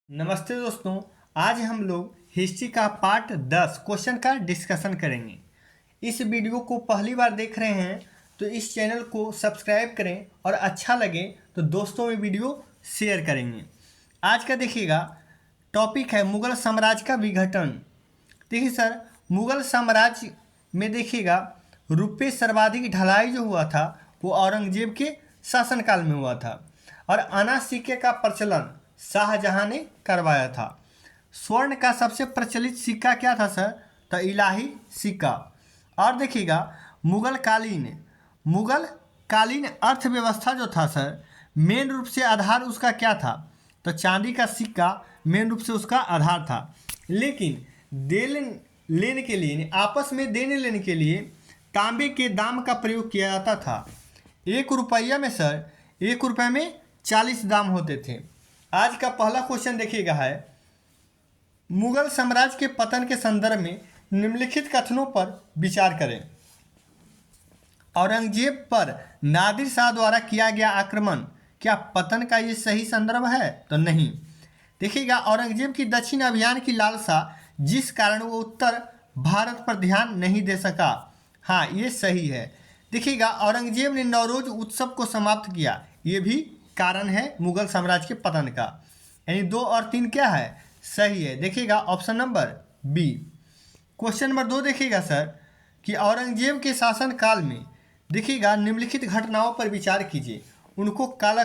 नमस्ते दोस्तों। आज हम लोग हिस्ट्री का पार्ट 10 क्वेश्चन का डिस्कशन करेंगे। इस वीडियो को पहली बार देख रहे हैं तो इस चैनल को सब्सक्राइब करें और अच्छा लगे तो दोस्तों में वीडियो शेयर करेंगे। आज का देखिएगा टॉपिक है मुगल साम्राज्य का विघटन। देखिए सर, मुगल साम्राज्य में देखिएगा रुपये सर्वाधिक ढलाई जो हुआ था वो औरंगजेब के शासनकाल में हुआ था और आना सिक्के का प्रचलन शाहजहां ने करवाया था। स्वर्ण का सबसे प्रचलित सिक्का क्या था सर? तो इलाही सिक्का। और देखिएगा मुगल कालीन अर्थव्यवस्था जो था सर, मेन रूप से आधार उसका क्या था? तो चांदी का सिक्का मेन रूप से उसका आधार था। लेकिन देन लेने के लिए, आपस में देने लेने के लिए तांबे के दाम का प्रयोग किया जाता था। 1 रुपया में सर, 1 रुपये में 40 दाम होते थे। आज का पहला क्वेश्चन देखिएगा है मुगल साम्राज्य के पतन के संदर्भ में निम्नलिखित कथनों पर विचार करें। औरंगजेब पर नादिर शाह द्वारा किया गया आक्रमण क्या पतन का ये सही संदर्भ है? तो नहीं। देखिएगा औरंगजेब की दक्षिण अभियान की लालसा जिस कारण वो उत्तर भारत पर ध्यान नहीं दे सका, हाँ ये सही है। देखिएगा औरंगजेब ने नवरोज उत्सव को समाप्त किया, ये भी कारण है मुगल साम्राज्य के पतन का। यानी 2 और 3 क्या है? सही है। देखिएगा option number B. Question number 2 देखिएगा सर कि औरंगजेब के शासन काल में देखिएगा निम्नलिखित घटनाओं पर विचार कीजिए, उनको काल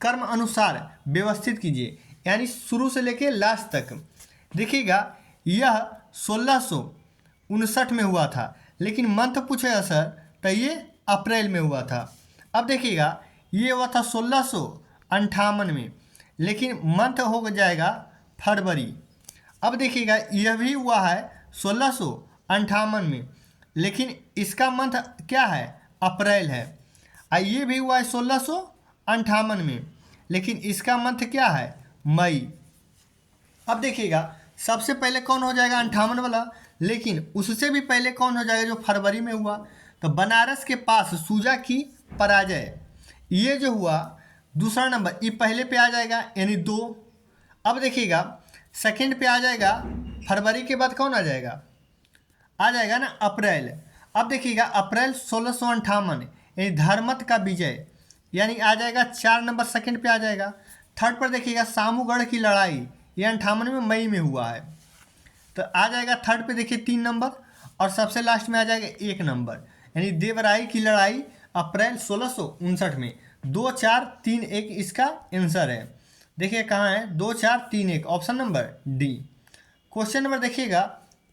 कर्म अनुसार व्यवस्थित कीजिए, यानी शुरू से लेकर लास्ट तक। देखिएगा यह 1659 में हुआ था, लेकिन मंथ पूछेगा सर तो ये अप्रैल में हुआ था। अब देखिएगा ये हुआ था 1658 में, लेकिन मंथ हो जाएगा फरवरी। अब देखिएगा यह भी हुआ है 1658 में, लेकिन इसका मंथ क्या है? अप्रैल है। और ये भी हुआ है 1658 में, लेकिन इसका मंथ क्या है? मई। अब देखिएगा सबसे पहले कौन हो जाएगा? 58 वाला। लेकिन उससे भी पहले कौन हो जाएगा जो फरवरी में हुआ? तो बनारस के पास सूजा की पराजय, ये जो हुआ दूसरा नंबर, ये पहले पे आ जाएगा यानी 2। अब देखिएगा सेकंड पे आ जाएगा, फरवरी के बाद कौन आ जाएगा? आ जाएगा ना अप्रैल। अब देखिएगा अप्रैल 1658 यानी धर्मत का विजय, यानी आ जाएगा 4 नंबर, सेकंड पे आ जाएगा। थर्ड पर देखिएगा सामूगढ़ की लड़ाई, ये 58 में मई में हुआ है, तो आ जाएगा थर्ड पे देखिए 3 नंबर। और सबसे लास्ट में आ जाएगा 1 नंबर, यानी देवराई की लड़ाई अप्रैल 1659 में। 2 4 3 1 इसका आंसर है। देखिए कहाँ है? 2 4 3 1, option number D. Question number देखिएगा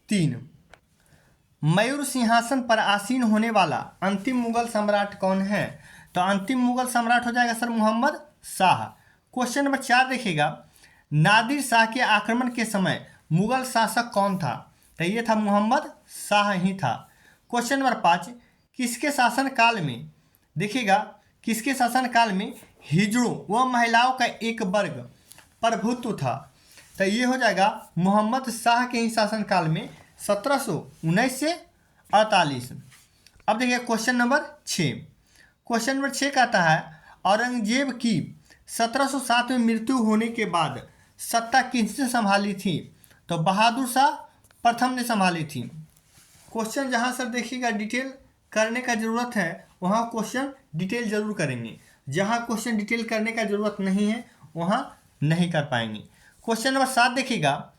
3, मयूर सिंहासन पर आसीन होने वाला अंतिम मुगल सम्राट कौन है? तो अंतिम मुगल सम्राट हो जाएगा sir Mohammad Shah. Question number 4 देखिएगा नादिर शाह के आक्रमण के समय मुगल शासक कौन था? तो ये था मोहम्मद शाह ही था। क्वेश्चन नंबर 5, किसके शासनकाल में देखिएगा किसके शासनकाल में हिजड़ों व महिलाओं का एक वर्ग प्रभुत्व था? तो ये हो जाएगा मोहम्मद शाह के ही शासनकाल में 1719 से 48। अब देखिए क्वेश्चन नंबर 6। क्वेश्चन नंबर 6 कहता है औरंगजेब की 1707 में मृत्यु होने के बाद सत्ता किसने संभाली थी? तो बहादुर शाह प्रथम ने संभाली थी। क्वेश्चन जहाँ सर देखिएगा डिटेल करने का ज़रूरत है वहाँ क्वेश्चन डिटेल जरूर करेंगे, जहाँ क्वेश्चन डिटेल करने का ज़रूरत नहीं है वहाँ नहीं कर पाएंगे। क्वेश्चन नंबर 7 देखिएगा,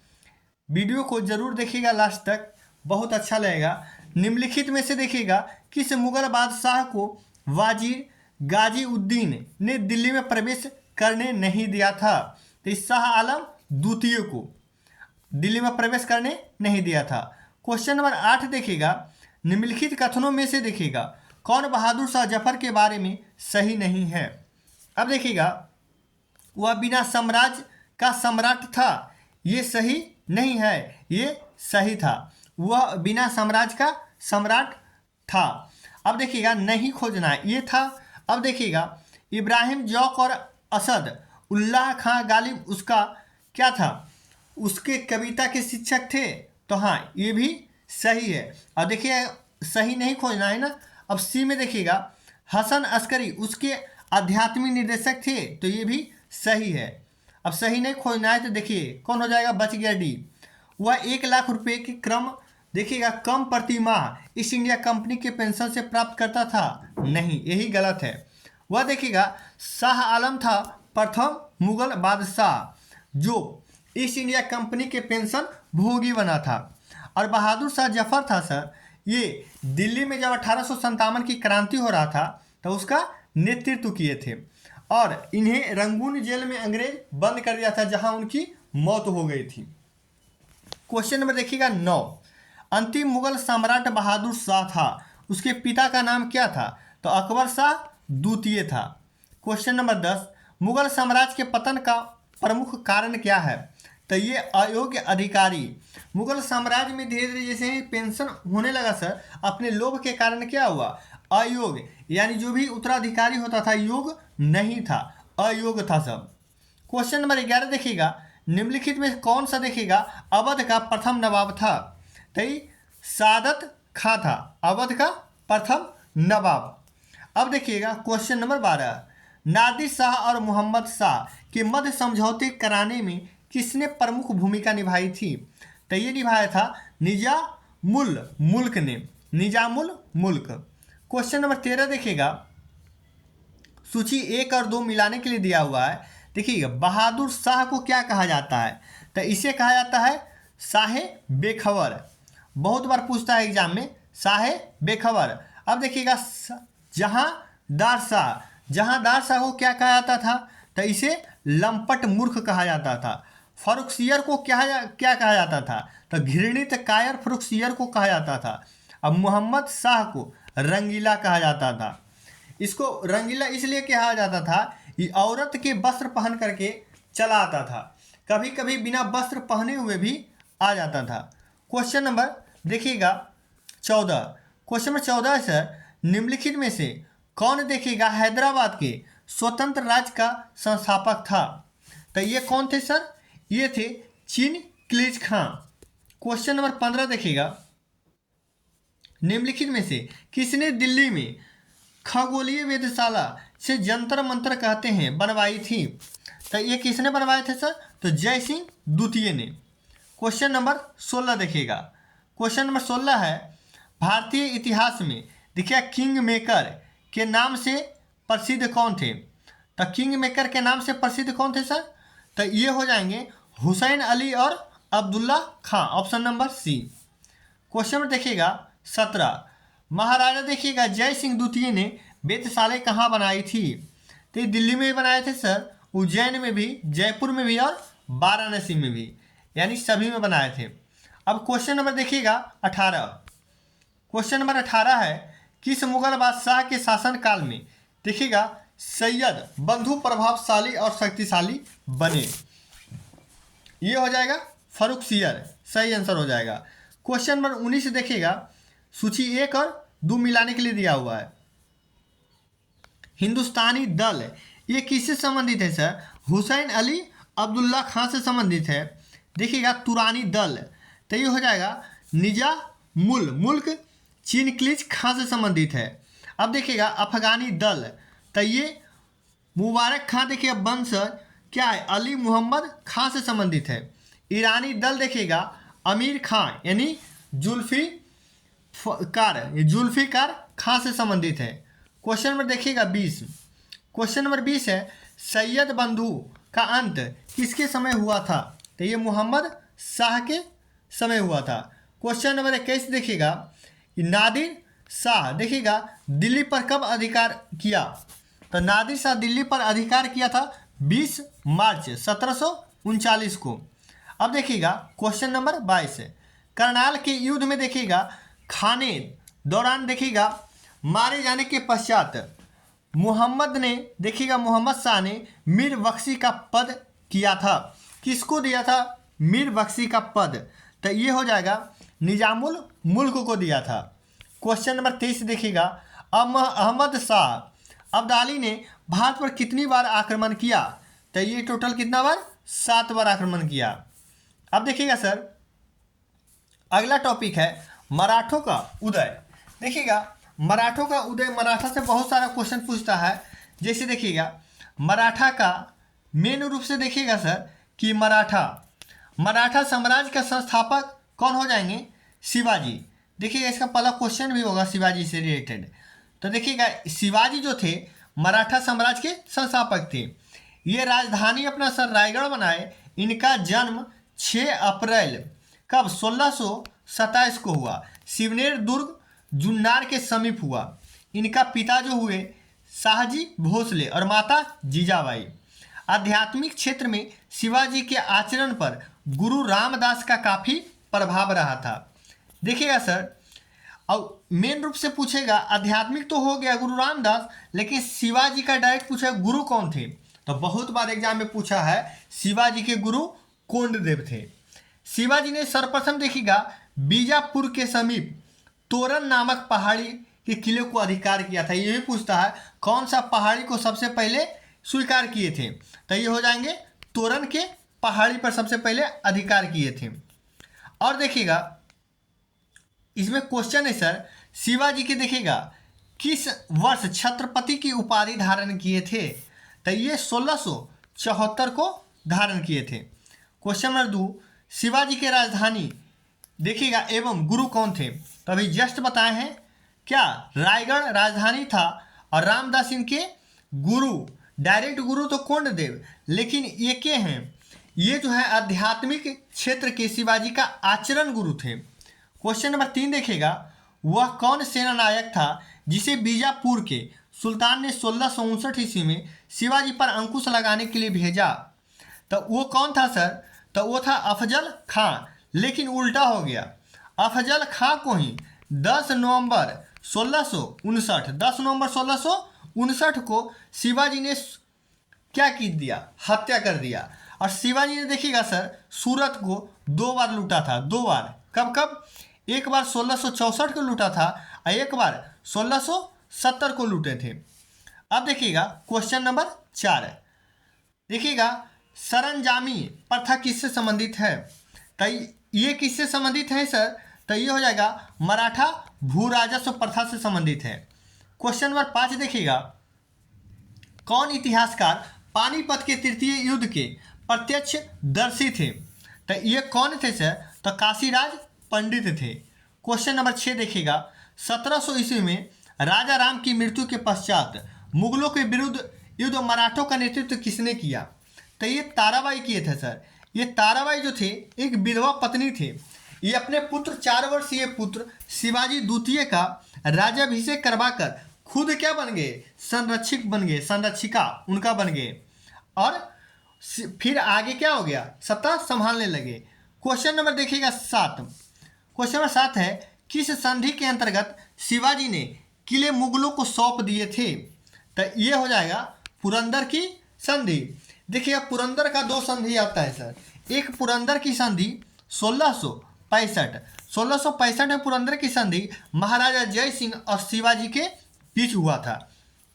वीडियो को जरूर देखिएगा लास्ट तक, बहुत अच्छा लगेगा। निम्नलिखित में से देखिएगा किस मुगल बादशाह को वाजीर गाजी उद्दीन ने दिल्ली में प्रवेश करने नहीं दिया था? तो शाह आलम द्वितीय को दिल्ली में प्रवेश करने नहीं दिया था। क्वेश्चन नंबर 8 देखिएगा निम्नलिखित कथनों में से देखिएगा कौन बहादुर शाह जफर के बारे में सही नहीं है? अब देखिएगा वह बिना साम्राज्य का सम्राट था, ये सही नहीं है, ये सही था, वह बिना साम्राज्य का सम्राट था। अब देखिएगा नहीं खोजना है, ये था। अब देखिएगा इब्राहिम जौक और असद उल्लाह खां गालिब उसका क्या था? उसके कविता के शिक्षक थे, तो हाँ ये भी सही है। और देखिए सही नहीं खोजना है ना। अब सी में देखिएगा हसन अस्करी उसके आध्यात्मिक निर्देशक थे, तो ये भी सही है। अब सही नहीं खोजना है तो देखिए कौन हो जाएगा, बच गया डी। वह 1 लाख रुपए के क्रम देखिएगा कम प्रति माह ईस्ट इंडिया कंपनी के पेंशन से प्राप्त करता था, नहीं, यही गलत है। वह देखिएगा शाह आलम था प्रथम मुगल बादशाह जो ईस्ट इंडिया कंपनी के पेंशन भोगी बना था। और बहादुर शाह जफर था सर, ये दिल्ली में जब 1857 की क्रांति हो रहा था तो उसका नेतृत्व किए थे और इन्हें रंगून जेल में अंग्रेज बंद कर दिया था जहां उनकी मौत हो गई थी। क्वेश्चन नंबर देखिएगा 9, अंतिम मुगल सम्राट बहादुर शाह था, उसके पिता का नाम क्या था? तो अकबर शाह द्वितीय था। क्वेश्चन नंबर 10, मुगल साम्राज्य के पतन का प्रमुख कारण क्या है? तो ये अयोग्य अधिकारी। मुगल साम्राज्य में धीरे धीरे जैसे ही पेंशन होने लगा सर, अपने लोभ के कारण क्या हुआ? अयोग्य, यानी जो भी उत्तराधिकारी होता था योग नहीं था, अयोग्य था सब। क्वेश्चन नंबर 11 देखिएगा, निम्नलिखित में कौन सा देखिएगा अवध का प्रथम नवाब था? तो सादत खां था अवध का प्रथम नवाब। अब देखिएगा क्वेश्चन नंबर 12, नादिर शाह और मोहम्मद शाह के मध्य समझौते कराने में किसने प्रमुख भूमिका निभाई थी? तो ये निभाया था निजामुल मुल्क ने, निजामुल मुल्क। क्वेश्चन नंबर 13 देखिएगा, सूची 1 और 2 मिलाने के लिए दिया हुआ है। देखिएगा बहादुर शाह को क्या कहा जाता है? तो इसे कहा जाता है शाहे बेखबर, बहुत बार पूछता है एग्जाम में, शाहे बेखबर। अब देखिएगा जहांदार शाह को क्या कहा जाता था? तो इसे लंपट मूर्ख कहा जाता था। फरुखसियर को क्या कहा जाता था? तो घृणित कायर फरुखसियर को कहा जाता था। अब मोहम्मद शाह को रंगीला कहा जाता था। इसको रंगीला इसलिए कहा जाता था कि औरत के वस्त्र पहन करके चला आता था, कभी कभी बिना वस्त्र पहने हुए भी आ जाता था। क्वेश्चन नंबर देखिएगा 14, क्वेश्चन नंबर 14 है सर, निम्नलिखित में से कौन देखिएगा हैदराबाद के स्वतंत्र राज्य का संस्थापक था? तो ये कौन थे सर? ये थे चिंगीज़ खां। क्वेश्चन नंबर 15 देखिएगा, निम्नलिखित में से किसने दिल्ली में खगोलीय वेधशाला से जंतर मंतर कहते हैं बनवाई थी? तो ये किसने बनवाए थे सर? तो जय सिंह द्वितीय ने। क्वेश्चन नंबर 16 देखिएगा, क्वेश्चन नंबर 16 है, भारतीय इतिहास में देखिए किंग मेकर के नाम से प्रसिद्ध कौन थे? तो किंग मेकर के नाम से प्रसिद्ध कौन थे सर? तो ये हो जाएंगे हुसैन अली और अब्दुल्ला खां, ऑप्शन नंबर सी। क्वेश्चन में देखिएगा 17, महाराजा देखिएगा जय सिंह द्वितीय ने वेधशाला कहाँ बनाई थी? तो ये दिल्ली में भी बनाए थे सर, उज्जैन में भी, जयपुर में भी और वाराणसी में भी, यानी सभी में बनाए थे। अब क्वेश्चन नंबर देखिएगा 18, क्वेश्चन नंबर 18 है, किस मुगल बादशाह के शासनकाल में देखिएगा सैयद बंधु प्रभावशाली और शक्तिशाली बने? ये हो जाएगा फरुखसियर, सही आंसर हो जाएगा। क्वेश्चन नंबर 19 देखिएगा, सूची 1 और 2 मिलाने के लिए दिया हुआ है। हिंदुस्तानी दल ये किससे संबंधित है सर? हुसैन अली अब्दुल्ला खां से संबंधित है। देखिएगा तुरानी दल, तो ये हो जाएगा निजामुल मुल्क चिंगीज़ खां से संबंधित है। अब देखिएगा अफगानी दल, तो ये मुबारक खां देखिए वंशज क्या है? अली मोहम्मद खां से संबंधित है। ईरानी दल देखिएगा अमीर खां यानी जुल्फिकार खां से संबंधित है। क्वेश्चन नंबर देखिएगा 20, क्वेश्चन नंबर 20 है, सैयद बंधु का अंत किसके समय हुआ था? तो ये मोहम्मद शाह के समय हुआ था। क्वेश्चन नंबर 21 देखिएगा, नादिर शाह देखिएगा दिल्ली पर कब अधिकार किया? तो नादिर शाह दिल्ली पर अधिकार किया था 20 मार्च 1739 को। अब देखिएगा क्वेश्चन नंबर 22 है, करनाल के युद्ध में देखिएगा खाने दौरान देखिएगा मारे जाने के पश्चात मोहम्मद ने देखिएगा मोहम्मद शाह ने मीर बख्शी का पद किया था। किसको दिया था मीर बख्शी का पद? तो ये हो जाएगा निजामुल मुल्क को दिया था। क्वेश्चन नंबर 23 देखिएगा, अहमद शाह अब्दाली ने भारत पर कितनी बार आक्रमण किया? तो ये टोटल कितना बार? 7 बार आक्रमण किया। अब देखिएगा सर अगला टॉपिक है मराठों का उदय। देखिएगा मराठों का उदय, मराठा से बहुत सारा क्वेश्चन पूछता है। जैसे देखिएगा मराठा का मेन रूप से देखिएगा सर कि मराठा साम्राज्य का संस्थापक कौन हो जाएंगे? शिवाजी। देखिएगा इसका पहला क्वेश्चन भी होगा शिवाजी से रिलेटेड। तो देखिएगा शिवाजी जो थे मराठा साम्राज्य के संस्थापक थे। ये राजधानी अपना सर रायगढ़ बनाए। इनका जन्म 6 अप्रैल कब 1627 को हुआ। शिवनेर दुर्ग जुन्नार के समीप हुआ। इनका पिता जो हुए शाहजी भोसले और माता जीजाबाई। आध्यात्मिक क्षेत्र में शिवाजी के आचरण पर गुरु रामदास का काफ़ी प्रभाव रहा था। देखिएगा सर, और मेन रूप से पूछेगा आध्यात्मिक तो हो गया गुरु रामदास, लेकिन शिवाजी का डायरेक्ट पूछा गुरु कौन थे? तो बहुत बार एग्जाम में पूछा है शिवाजी के गुरु कोंडदेव थे। शिवाजी ने सर्वप्रथम देखिएगा बीजापुर के समीप तोरण नामक पहाड़ी के किले को अधिकार किया था। ये भी पूछता है कौन सा पहाड़ी को सबसे पहले स्वीकार किए थे? तो ये हो जाएंगे तोरण के पहाड़ी पर सबसे पहले अधिकार किए थे। और देखिएगा इसमें क्वेश्चन है सर शिवाजी के देखिएगा किस वर्ष छत्रपति की उपाधि धारण किए थे? तो ये 1674 को धारण किए थे। क्वेश्चन नंबर 2, शिवाजी के राजधानी देखिएगा एवं गुरु कौन थे? तो अभी जस्ट बताए हैं क्या रायगढ़ राजधानी था और रामदास इनके गुरु। डायरेक्ट गुरु तो कोंडदेव, लेकिन ये के हैं? ये जो है आध्यात्मिक क्षेत्र के शिवाजी का आचरण गुरु थे। क्वेश्चन नंबर 3 देखिएगा वह कौन सेनानायक था जिसे बीजापुर के सुल्तान ने 1659 ईस्वी में शिवाजी पर अंकुश लगाने के लिए भेजा? तो वो कौन था सर? तो वो था अफजल खां, लेकिन उल्टा हो गया। अफजल खां को ही 10 नवंबर 1659 को शिवाजी ने क्या की दिया? हत्या कर दिया। और शिवाजी ने देखिएगा सर सूरत को 2 बार लूटा था। 2 बार कब कब? एक बार 1664 को लूटा था और एक बार 1670 को लूटे थे। अब देखिएगा क्वेश्चन नंबर 4 देखिएगा सरंजामी प्रथा किससे संबंधित है? तो ये किससे संबंधित है सर? तो ये हो जाएगा मराठा भू राजस्व प्रथा से संबंधित है। क्वेश्चन नंबर 5 देखिएगा कौन इतिहासकार पानीपत के तृतीय युद्ध के प्रत्यक्षदर्शी थे? तो ये कौन थे सर? तो काशीराज पंडित थे। क्वेश्चन नंबर 6 देखिएगा 1700 ईस्वी में राजा राम की मृत्यु के पश्चात मुगलों के विरुद्ध युद्ध मराठों का नेतृत्व किसने किया? तो ये ताराबाई किए थे सर। ये ताराबाई जो थे एक विधवा पत्नी थे। ये अपने पुत्र 4 वर्षीय पुत्र शिवाजी द्वितीय का राज्याभिषेक करवाकर खुद क्या बन गए? संरक्षक बन गए, संरक्षिका उनका बन गए और फिर आगे क्या हो गया? सत्ता संभालने लगे। क्वेश्चन नंबर देखिएगा 7। क्वेश्चन नंबर 7 है किस संधि के अंतर्गत शिवाजी ने किले मुगलों को सौंप दिए थे? तो ये हो जाएगा पुरंदर की संधि। देखिए पुरंदर का 2 संधि आता है सर। एक पुरंदर की संधि 1665 में पुरंदर की संधि महाराजा जय सिंह और शिवाजी के बीच हुआ था।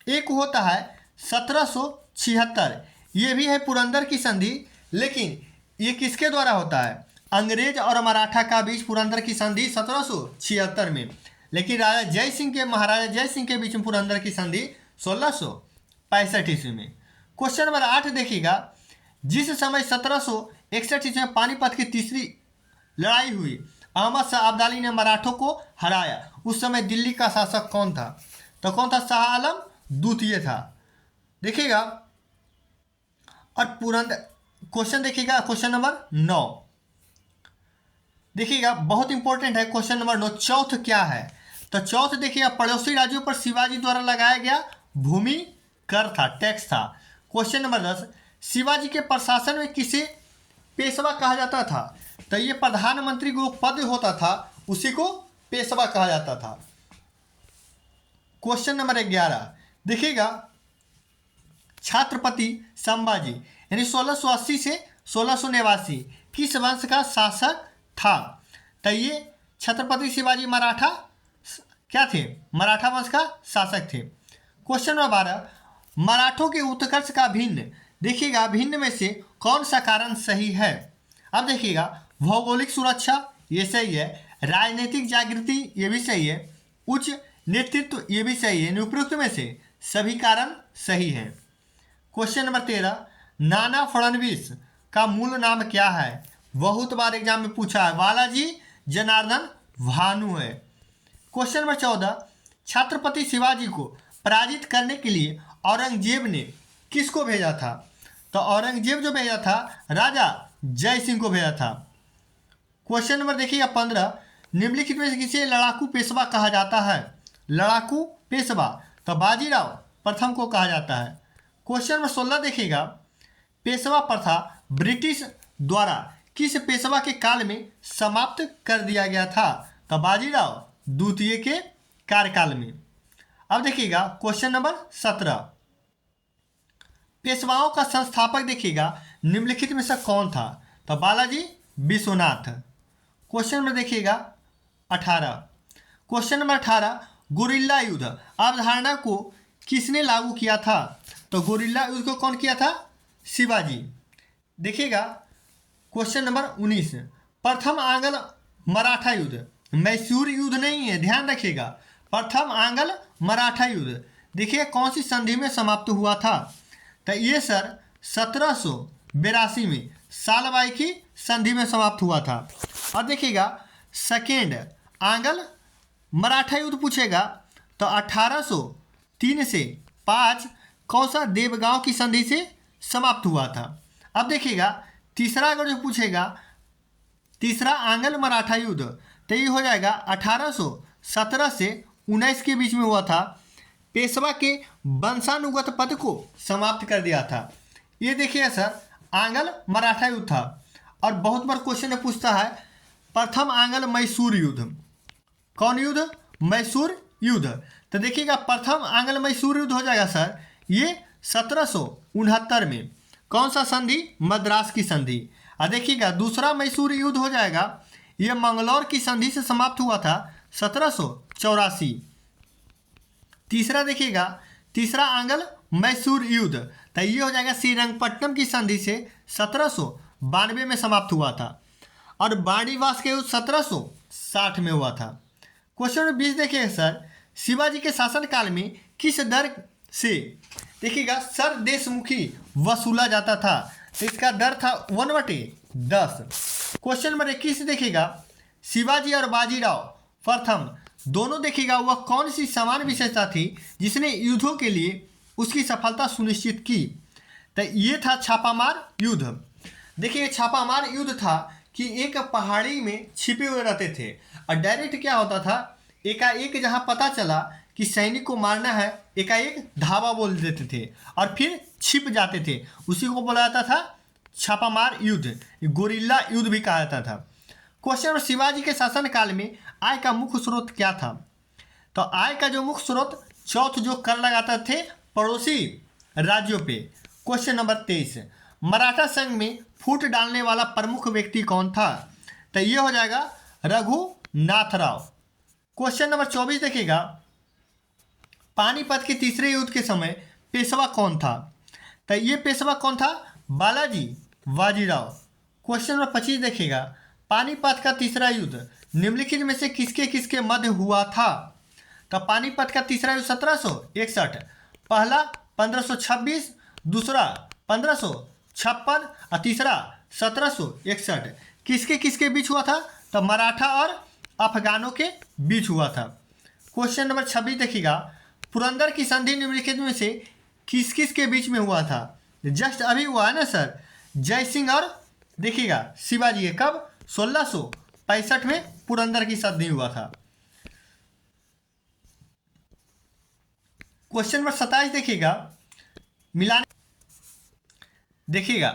एक होता है 1776, ये भी है पुरंदर की संधि, लेकिन ये किसके द्वारा होता है? अंग्रेज और मराठा का बीच पुरंदर की संधि 1776 में, लेकिन महाराजा जय सिंह के बीच में पुरंदर की संधि 1665 ईस्वी में। क्वेश्चन नंबर 8 देखिएगा जिस समय 1761 ईस्वी में पानीपत की तीसरी लड़ाई हुई अहमद शाह अब्दाली ने मराठों को हराया, उस समय दिल्ली का शासक कौन था? तो कौन था? शाह आलम द्वितीय था। देखिएगा और पुरंदर क्वेश्चन देखिएगा क्वेश्चन नंबर 9 देखिएगा बहुत इंपॉर्टेंट है। क्वेश्चन नंबर 9 चौथ क्या है? तो चौथ देखिएगा पड़ोसी राज्यों पर शिवाजी द्वारा लगाया गया भूमि कर था, टैक्स था। क्वेश्चन नंबर 10 शिवाजी के प्रशासन में किसे पेशवा कहा जाता था? तो ये प्रधानमंत्री को पद होता था उसी को पेशवा कहा जाता था। क्वेश्चन नंबर 11 देखिएगा छत्रपति संभाजी यानी 1680 से 1689 किस वंश का शासक था? तो ये छत्रपति शिवाजी मराठा क्या थे? मराठा वंश का शासक थे। क्वेश्चन नंबर 12 मराठों के उत्कर्ष का भिन्न देखिएगा भिन्न में से कौन सा कारण सही है? अब देखिएगा भौगोलिक सुरक्षा ये सही है, राजनीतिक जागृति ये भी सही है, उच्च नेतृत्व ये भी सही है। निम्नलिखित में से सभी कारण सही हैं। क्वेश्चन नंबर 13 नाना फडणवीस का मूल नाम क्या है? बहुत बार एग्जाम में पूछा है। बालाजी जनार्दन भानु है। क्वेश्चन नंबर 14, छत्रपति शिवाजी को पराजित करने के लिए औरंगजेब ने किसको भेजा था? तो औरंगजेब जो भेजा था राजा जय सिंह को भेजा था। क्वेश्चन नंबर देखिएगा 15, निम्नलिखित में से किसे लड़ाकू पेशवा कहा जाता है? लड़ाकू पेशवा तो बाजीराव प्रथम को कहा जाता है। क्वेश्चन नंबर 16 देखिएगा, पेशवा प्रथा ब्रिटिश द्वारा किस पेशवा के काल में समाप्त कर दिया गया था? तो बाजीराव द्वितीय के कार्यकाल में। अब देखिएगा क्वेश्चन नंबर 17, पेशवाओं का संस्थापक देखिएगा निम्नलिखित में से कौन था? तो बालाजी विश्वनाथ। क्वेश्चन नंबर देखिएगा 18, क्वेश्चन नंबर 18, गुरिल्ला युद्ध अवधारणा को किसने लागू किया था? तो गुरिल्ला युद्ध को कौन किया था? शिवाजी। देखिएगा क्वेश्चन नंबर 19, प्रथम आंग्ल मराठा युद्ध, मैसूर युद्ध नहीं है, ध्यान रखिएगा। प्रथम आंग्ल मराठा युद्ध देखिए कौन सी संधि में समाप्त हुआ था? तो ये सर 1782 में सालबाई की संधि में समाप्त हुआ था। अब देखिएगा सेकेंड आंग्ल मराठा युद्ध पूछेगा तो 1803 से 5 कौन सा देवगांव की संधि से समाप्त हुआ था? अब देखिएगा तीसरा अगर जो पूछेगा तीसरा आंग्ल मराठा युद्ध तो ये हो जाएगा 1817 से 19 के बीच में हुआ था। पेशवा के वंशानुगत पद को समाप्त कर दिया था। ये देखिए सर आंग्ल मराठा युद्ध था। और बहुत बार क्वेश्चन पूछता है प्रथम आंग्ल मैसूर युद्ध, कौन युद्ध? मैसूर युद्ध। तो देखिएगा प्रथम आंग्ल मैसूर युद्ध हो जाएगा सर ये 1769 में। कौन सा संधि? मद्रास की संधि। और देखिएगा दूसरा मैसूर युद्ध हो जाएगा ये मंगलौर की संधि से समाप्त हुआ था 1784। तीसरा देखिएगा तीसरा आंग्ल मैसूर युद्ध तो ये हो जाएगा श्रीरंगपट्टनम की संधि से 1792 में समाप्त हुआ था। और बाणीवास के युद्ध 1760 में हुआ था। क्वेश्चन नंबर 20 देखिए सर, शिवाजी के शासनकाल में किस दर से देखिएगा सर देशमुखी वसूला जाता था? तो इसका दर था 1/10। क्वेश्चन नंबर 21 देखिएगा, शिवाजी और बाजीराव प्रथम दोनों देखिएगा वह कौन सी समान विशेषता थी जिसने युद्धों के लिए उसकी सफलता सुनिश्चित की? तो ये था छापामार युद्ध। देखिए छापामार युद्ध था कि एक पहाड़ी में छिपे हुए रहते थे और डायरेक्ट क्या होता था एकाएक जहाँ पता चला कि सैनिक को मारना है एकाएक धावा बोल देते थे और फिर छिप जाते थे। उसी को बोला जाता था छापामार युद्ध, गोरिल्ला युद्ध भी कहा जाता था। क्वेश्चन, शिवाजी के शासनकाल में आय का मुख्य स्रोत क्या था? तो आय का जो मुख्य स्रोत चौथ जो कर लगाते थे पड़ोसी राज्यों पे। क्वेश्चन नंबर 23, मराठा संघ में फूट डालने वाला प्रमुख व्यक्ति कौन था? तो ये हो जाएगा रघुनाथ राव। क्वेश्चन नंबर 24 देखिएगा, पानीपत के तीसरे युद्ध के समय पेशवा कौन था? तो ये पेशवा कौन था? बालाजी बाजीराव। क्वेश्चन नंबर 25 देखिएगा, पानीपत का तीसरा युद्ध निम्नलिखित में से किसके किसके मध्य हुआ था? तो पानीपत का तीसरा युद्ध 1761, पहला 1526, दूसरा 1556 और तीसरा 1761। किसके किसके बीच हुआ था? तो मराठा और अफगानों के बीच हुआ था। क्वेश्चन नंबर 26 देखिएगा, पुरंदर की संधि निम्नलिखित में से किस किस के बीच में हुआ था? जस्ट अभी हुआ है ना सर, जय सिंह और देखिएगा शिवाजी के। कब? 1665 में पुरंदर की संधि हुआ था। क्वेश्चन नंबर 27 देखिएगा, मिलाने देखिएगा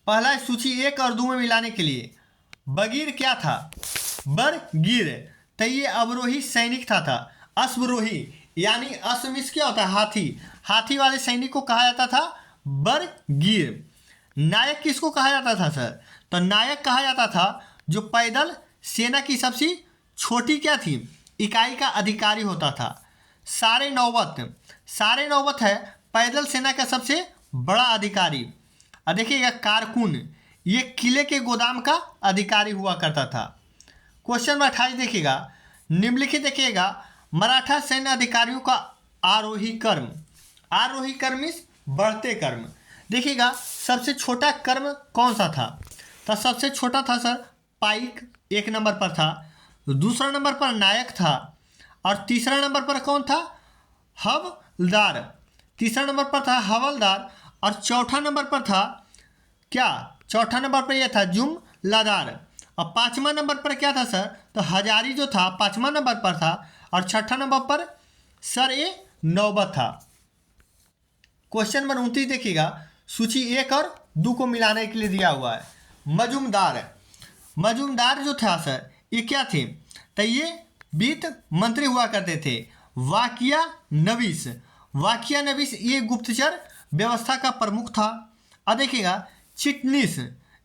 पहला सूची 1 और 2 में मिलाने के लिए बगीर क्या था? बरगीर। तो ये अवरोही सैनिक था। अश्वरोही यानी अश्वमिश क्या होता है? हाथी। हाथी वाले सैनिक को कहा जाता था बरगीर। नायक किसको कहा जाता था सर? तो नायक कहा जाता था जो पैदल सेना की सबसे छोटी क्या थी इकाई का अधिकारी होता था। सारे नौबत है पैदल सेना का सबसे बड़ा अधिकारी। और देखिएगा कारकुन, ये किले के गोदाम का अधिकारी हुआ करता था। क्वेश्चन नंबर 28 देखिएगा, निम्नलिखित देखिएगा मराठा सैन्य अधिकारियों का आरोही कर्म मीन्स बढ़ते कर्म। देखिएगा सबसे छोटा कर्म कौन सा था, तो सबसे छोटा था सर पाइक, 1 नंबर पर था। दूसरा नंबर पर नायक था, और तीसरा नंबर पर कौन था, हवलदार। तीसरा नंबर पर था हवलदार, और चौथा नंबर पर था क्या, चौथा नंबर पर यह था जुमलादार। और 5वां नंबर पर क्या था सर, तो हजारी जो था 5वां नंबर पर था, और 6ठा नंबर पर सर ए नौबत था। क्वेश्चन नंबर 29 देखिएगा, सूची 1 और 2 को मिलाने के लिए दिया हुआ है। मजूमदार, मजूमदार जो था सर ये क्या थे, तो ये वित्त मंत्री हुआ करते थे। वाकिया नवीस, वाकिया नवीस ये गुप्तचर व्यवस्था का प्रमुख था। अब देखिएगा चिटनीस,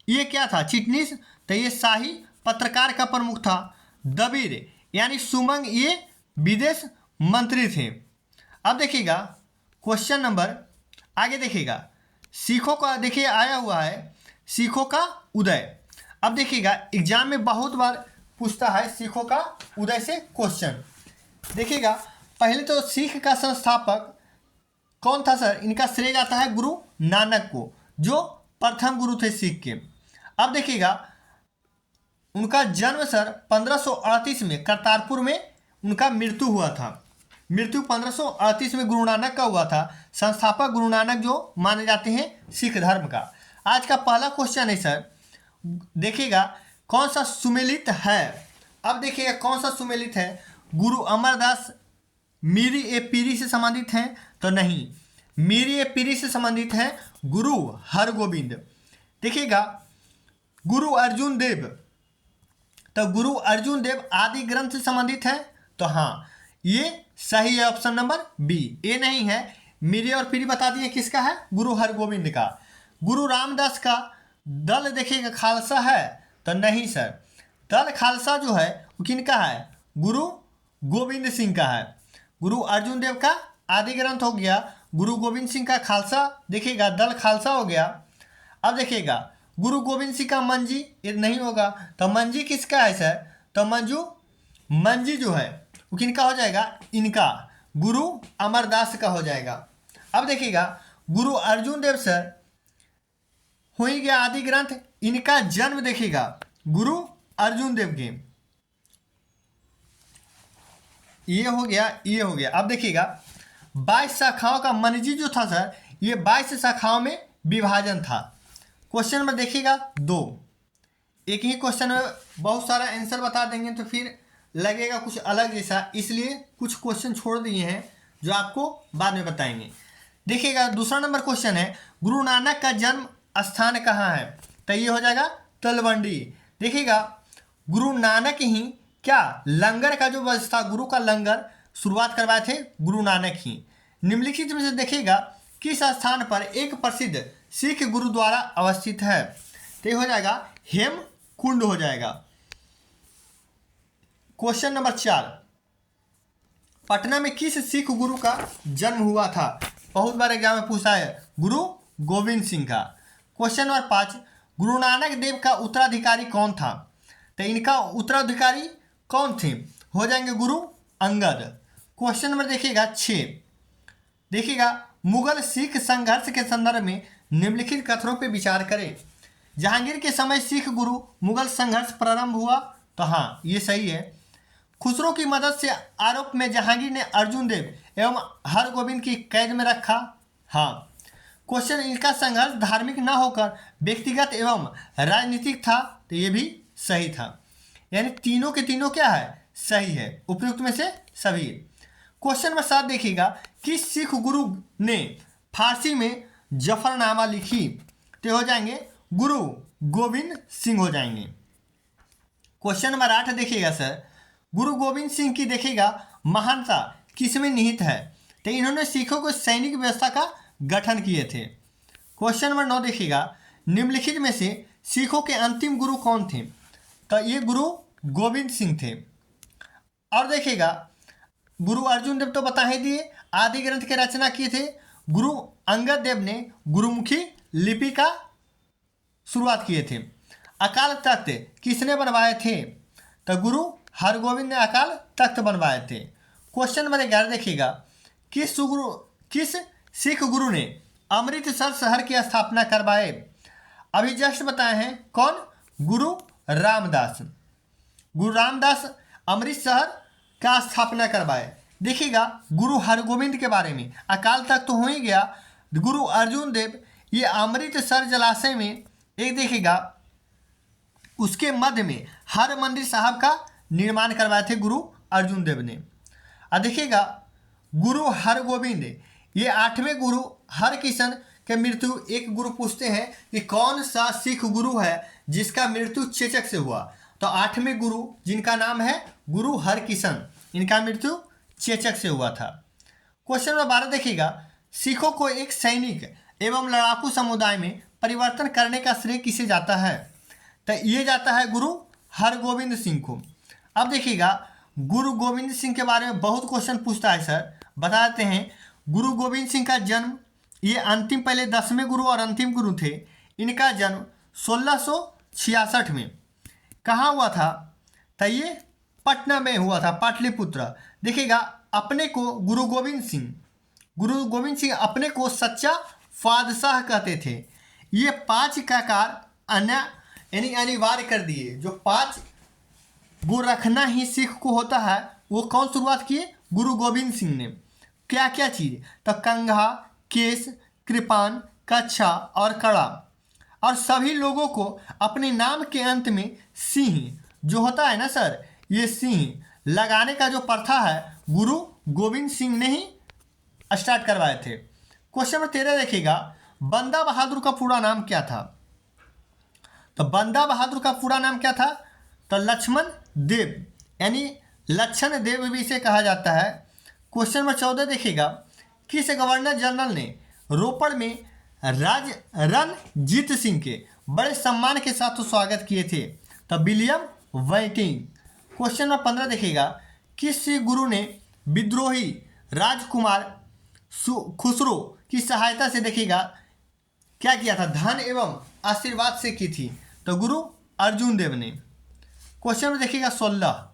ये क्या था चिटनीस, तो ये शाही पत्रकार का प्रमुख था। दबीर यानी सुमंग ये विदेश मंत्री थे। अब देखिएगा क्वेश्चन नंबर आगे देखिएगा, सिखों का देखिए आया हुआ है सिखों का उदय। अब देखिएगा एग्जाम में बहुत बार पूछता है सिखों का उदय से क्वेश्चन। देखिएगा पहले तो सिख का संस्थापक कौन था सर, इनका श्रेय जाता है गुरु नानक को, जो प्रथम गुरु थे सिख के। अब देखिएगा उनका जन्म सर 1538 में करतारपुर में उनका मृत्यु हुआ था। मृत्यु 1538 में गुरु नानक का हुआ था। संस्थापक गुरु नानक जो माने जाते हैं सिख धर्म का। आज का पहला क्वेश्चन है सर, देखिएगा कौन सा सुमेलित है। अब देखिएगा कौन सा सुमेलित है, गुरु अमरदास मीरी ए पीरी से संबंधित हैं, तो नहीं, मीरी ए पीरी से संबंधित है गुरु हरगोविंद। देखिएगा गुरु अर्जुन देव, तो गुरु अर्जुन देव आदि ग्रंथ से संबंधित है, तो हाँ ये सही है ऑप्शन नंबर बी, ए नहीं है। मीरी और पीरी बता दिए किसका है, गुरु हरगोविंद का। गुरु रामदास का दल देखिएगा खालसा है, तो नहीं सर, दल खालसा जो है वो किनका है, गुरु गोविंद सिंह का है। गुरु अर्जुन देव का आदि ग्रंथ हो गया, गुरु गोविंद सिंह का खालसा देखिएगा दल खालसा हो गया। अब देखिएगा गुरु गोविंद सिंह का मंजी, ये नहीं होगा, तो मंजी किसका है सर, तो मंजी जो है वो किनका हो जाएगा, इनका गुरु अमरदास का हो जाएगा। अब देखिएगा गुरु अर्जुन देव सर हो ही गया आदि ग्रंथ, इनका जन्म देखिएगा गुरु अर्जुन देव के, ये हो गया ये हो गया। अब देखिएगा 22 शाखाओं का मंजी जो था सर, ये 22 शाखाओं में विभाजन था। क्वेश्चन नंबर देखिएगा 2, एक ही क्वेश्चन में बहुत सारा आंसर बता देंगे तो फिर लगेगा कुछ अलग जैसा, इसलिए कुछ क्वेश्चन छोड़ दिए हैं जो आपको बाद में बताएंगे। देखिएगा दूसरा नंबर क्वेश्चन है, गुरु नानक का जन्म स्थान कहाँ है, तो ये हो जाएगा तलवंडी। देखिएगा गुरु नानक ही क्या लंगर का जो व्यवस्था, गुरु का लंगर शुरुआत करवाए थे गुरु नानक ही। निम्नलिखित में से देखिएगा किस स्थान पर एक प्रसिद्ध सिख गुरुद्वारा अवस्थित है, तो ये हो जाएगा हेमकुंड हो जाएगा। क्वेश्चन नंबर 4, पटना में किस सिख गुरु का जन्म हुआ था, बहुत बार एग्जाम में पूछा है, गुरु गोविंद सिंह का। क्वेश्चन नंबर 5, गुरु नानक देव का उत्तराधिकारी कौन था, तो इनका उत्तराधिकारी कौन थे, हो जाएंगे गुरु अंगद। क्वेश्चन नंबर देखिएगा 6, देखिएगा मुगल सिख संघर्ष के संदर्भ में निम्नलिखित कथनों पर विचार करें। जहांगीर के समय सिख गुरु मुगल संघर्ष प्रारंभ हुआ, तो हाँ ये सही है। खुसरो की मदद से आरोप में जहांगीर ने अर्जुन देव एवं हरगोविंद की कैद में रखा, हाँ। क्वेश्चन, इनका संघर्ष धार्मिक न होकर व्यक्तिगत एवं राजनीतिक था, तो ये भी सही था। यानी तीनों के तीनों क्या है, सही है, उपयुक्त में से सभी। क्वेश्चन नंबर 7 देखिएगा, किस सिख गुरु ने फारसी में जफरनामा लिखी, तो हो जाएंगे गुरु गोविंद सिंह हो जाएंगे। क्वेश्चन नंबर 8 देखिएगा सर, गुरु गोविंद सिंह की देखिएगा महानता किसमें निहित है, तो इन्होंने सिखों को सैनिक व्यवस्था का गठन किए थे। क्वेश्चन नंबर 9 देखिएगा, निम्नलिखित में से सिखों के अंतिम गुरु कौन थे, तो ये गुरु गोविंद सिंह थे। और देखिएगा गुरु अर्जुन देव तो बता ही दिए, आदि ग्रंथ की रचना किए थे। गुरु अंगद देव ने गुरुमुखी लिपि का शुरुआत किए थे। अकाल तख्त किसने बनवाए थे, तो गुरु हरगोविंद ने अकाल तख्त बनवाए थे। क्वेश्चन नंबर 11 देखिएगा, किस सिख गुरु ने अमृतसर शहर की स्थापना करवाए? अभी जस्ट बताए हैं कौन? गुरु रामदास। गुरु रामदास अमृतसर का स्थापना करवाए। देखिएगा गुरु हरगोविंद के बारे में अकाल तक तो हो ही गया। गुरु अर्जुन देव ये अमृतसर जलाशय में एक देखिएगा उसके मध्य में हरमंदिर साहब का निर्माण करवाए थे गुरु अर्जुन देव ने। और देखिएगा गुरु हरगोविंद ये 8वें गुरु हरकिशन के मृत्यु। एक गुरु पूछते हैं कि कौन सा सिख गुरु है जिसका मृत्यु चेचक से हुआ? तो 8वें गुरु जिनका नाम है गुरु हरकिशन, इनका मृत्यु चेचक से हुआ था। क्वेश्चन नंबर 12 देखिएगा सिखों को एक सैनिक एवं लड़ाकू समुदाय में परिवर्तन करने का श्रेय किसे जाता है? तो ये जाता है गुरु हरगोविंद सिंह को। अब देखिएगा गुरु गोविंद सिंह के बारे में बहुत क्वेश्चन पूछता है सर, बता देते हैं। गुरु गोविंद सिंह का जन्म, ये अंतिम पहले 10वें गुरु और अंतिम गुरु थे। इनका जन्म 1666 में कहाँ हुआ था? तो ये पटना में हुआ था, पाटलिपुत्र। देखिएगा अपने को गुरु गोविंद सिंह अपने को सच्चा फादशाह कहते थे। ये 5 ककार यानी अनिवार्य कर दिए। जो 5 गुण रखना ही सिख को होता है वो कौन शुरुआत किए? गुरु गोविंद सिंह ने। क्या क्या चीज़? तो कंघा, केस, कृपान, कच्छा और कड़ा। और सभी लोगों को अपने नाम के अंत में सिंह जो होता है ना सर, ये सिंह लगाने का जो प्रथा है गुरु गोविंद सिंह ने ही स्टार्ट करवाए थे। क्वेश्चन नंबर 13 देखिएगा बंदा बहादुर का पूरा नाम क्या था? तो बंदा बहादुर का पूरा नाम क्या था? तो लक्ष्मण देव यानी लक्षण देव भी इसे कहा जाता है। क्वेश्चन नंबर 14 देखिएगा किस गवर्नर जनरल ने रोपड़ में रणजीत सिंह के बड़े सम्मान के साथ स्वागत किए थे? तो विलियम व्हाइटिंग। क्वेश्चन नंबर 15 देखिएगा किस गुरु ने विद्रोही राजकुमार खुसरो की सहायता से देखिएगा क्या किया था? धन एवं आशीर्वाद से की थी। तो गुरु अर्जुन देव ने। क्वेश्चन में देखिएगा 16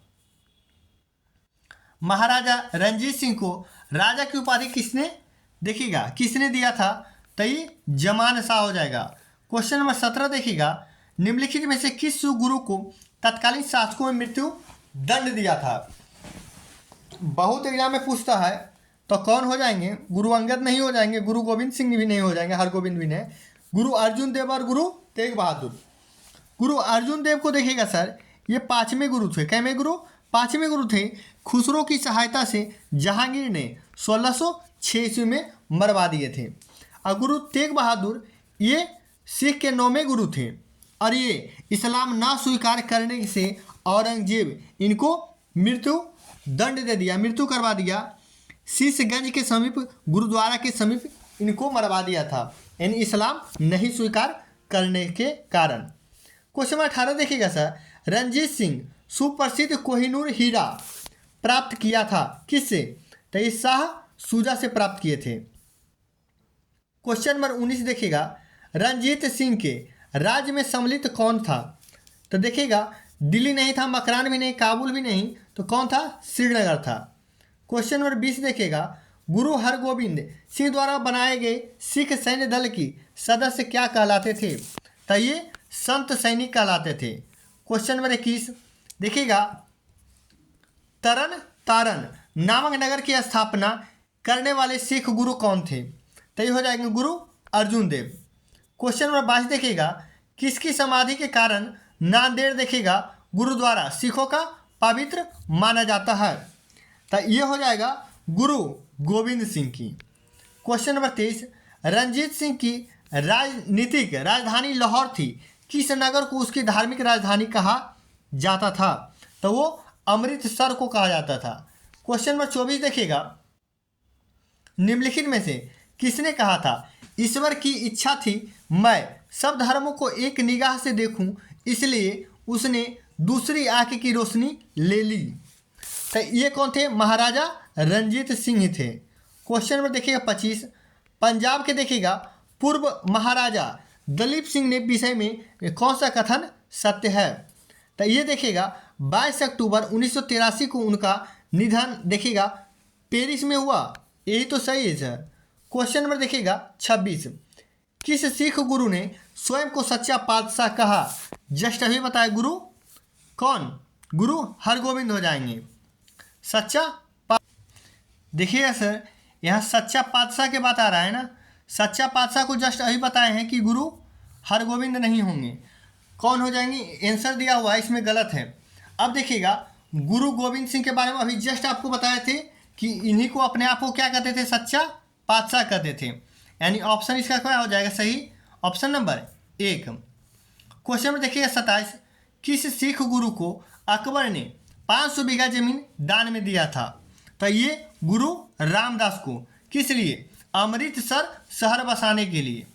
महाराजा रणजीत सिंह को राजा की उपाधि किसने दिया था? तो ये जमान शाह हो जाएगा। क्वेश्चन नंबर 17 देखिएगा निम्नलिखित में से किस गुरु को तत्कालीन शासकों में मृत्यु दंड दिया था? बहुत एग्जाम में पूछता है। तो कौन हो जाएंगे? गुरु अंगद नहीं हो जाएंगे, गुरु गोविंद सिंह भी नहीं हो जाएंगे, हरगोविंद भी नहीं, गुरु अर्जुन देव और गुरु तेग बहादुर। गुरु अर्जुन देव को देखिएगा सर ये 5वें गुरु थे। कैवें गुरु? 5वें गुरु थे। खुसरो की सहायता से जहांगीर ने 1606 ईस्वी में मरवा दिए थे। और गुरु तेग बहादुर ये सिख के 9वें गुरु थे और ये इस्लाम ना स्वीकार करने से औरंगजेब इनको मृत्यु दंड दे दिया, मृत्यु करवा दिया। शीशगंज के समीप गुरुद्वारा के समीप इनको मरवा दिया था, यानी इस्लाम नहीं स्वीकार करने के कारण। क्वेश्चन नंबर 18 देखिएगा सर रणजीत सिंह सुप्रसिद्ध कोहिनूर हीरा प्राप्त किया था किससे? तो ये शाह शुजा से प्राप्त किए थे। क्वेश्चन नंबर 19 देखिएगा रणजीत सिंह के राज्य में सम्मिलित कौन था? तो देखिएगा दिल्ली नहीं था, मकरान भी नहीं, काबुल भी नहीं, तो कौन था? श्रीनगर था। क्वेश्चन नंबर 20 देखिएगा गुरु हरगोविंद सिंह द्वारा बनाए गए सिख सैन्य दल की सदस्य क्या कहलाते थे? तो ये संत सैनिक कहलाते थे। क्वेश्चन नंबर 21 देखिएगा तरन तारण नामक नगर की स्थापना करने वाले सिख गुरु कौन थे? तो ये हो जाएंगे गुरु अर्जुन देव। क्वेश्चन नंबर 22 देखिएगा किसकी समाधि के कारण नांदेड़ देखिएगा गुरुद्वारा सिखों का पवित्र माना जाता है? तो ये हो जाएगा गुरु गोविंद सिंह की। क्वेश्चन नंबर 23 रणजीत सिंह की राजनीतिक राजधानी लाहौर थी, किस नगर को उसकी धार्मिक राजधानी कहा जाता था? तो वो अमृतसर को कहा जाता था। क्वेश्चन नंबर 24 देखिएगा निम्नलिखित में से किसने कहा था ईश्वर की इच्छा थी मैं सब धर्मों को एक निगाह से देखूं, इसलिए उसने दूसरी आंख की रोशनी ले ली? तो ये कौन थे? महाराजा रणजीत सिंह थे। क्वेश्चन नंबर देखिएगा 25 पंजाब के देखिएगा पूर्व महाराजा दलीप सिंह ने विषय में कौन सा कथन सत्य है? तो ये देखिएगा 22 अक्टूबर 1983 को उनका निधन देखिएगा पेरिस में हुआ, यही तो सही है सर। क्वेश्चन नंबर देखिएगा 26, किस सिख गुरु ने स्वयं को सच्चा पातशाह कहा? जस्ट अभी बताए, गुरु कौन? गुरु हरगोविंद हो जाएंगे। सच्चा देखिएगा सर, यहाँ सच्चा पातशाह की बात आ रहा है ना, सच्चा पातशाह को जस्ट अभी बताए हैं कि गुरु हरगोविंद नहीं होंगे, कौन हो जाएंगे? आंसर दिया हुआ है, इसमें गलत है। अब देखिएगा, गुरु गोविंद सिंह के बारे में अभी जस्ट आपको बताए थे कि इन्हीं को अपने आप को क्या कहते थे? सच्चा पातशाह कहते थे। यानी ऑप्शन इसका क्या हो जाएगा सही? Option number 1। क्वेश्चन में देखिएगा 27, किस सिख गुरु को अकबर ने 500 बीघा जमीन दान में दिया था? तो ये गुरु रामदास को। किस लिए? अमृतसर शहर बसाने के लिए।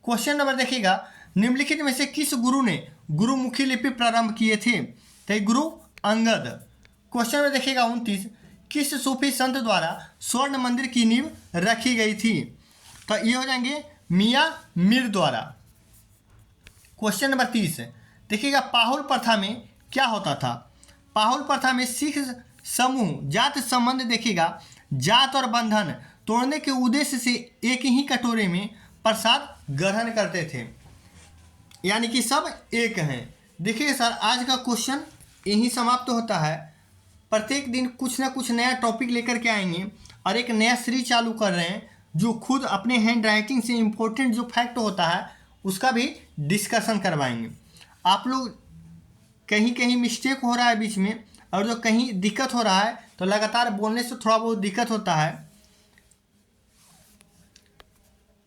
क्वेश्चन नंबर देखिएगा, निम्नलिखित में से किस गुरु ने गुरुमुखी लिपि प्रारंभ किए थे? तो ये गुरु अंगद। क्वेश्चन में देखिएगा 29, किस सूफी संत द्वारा स्वर्ण मंदिर की नींव रखी गई थी? तो ये हो जाएंगे मियाँ मीर द्वारा। क्वेश्चन नंबर 30, देखिएगा पाहुल प्रथा में क्या होता था? पाहुल प्रथा में सिख समूह जात संबंध देखिएगा जात और बंधन तोड़ने के उद्देश्य से एक ही कटोरे में प्रसाद ग्रहण करते थे, यानी कि सब एक हैं। देखिए सर, आज का क्वेश्चन यहीं समाप्त होता है। प्रत्येक दिन कुछ ना कुछ नया टॉपिक लेकर के आएंगे और एक नया सीरीज चालू कर रहे हैं, जो खुद अपने हैंड राइटिंग से इम्पोर्टेंट जो फैक्ट होता है उसका भी डिस्कशन करवाएंगे। आप लोग कहीं कहीं मिस्टेक हो रहा है बीच में, और जो कहीं दिक्कत हो रहा है तो लगातार बोलने से थोड़ा बहुत दिक्कत होता है,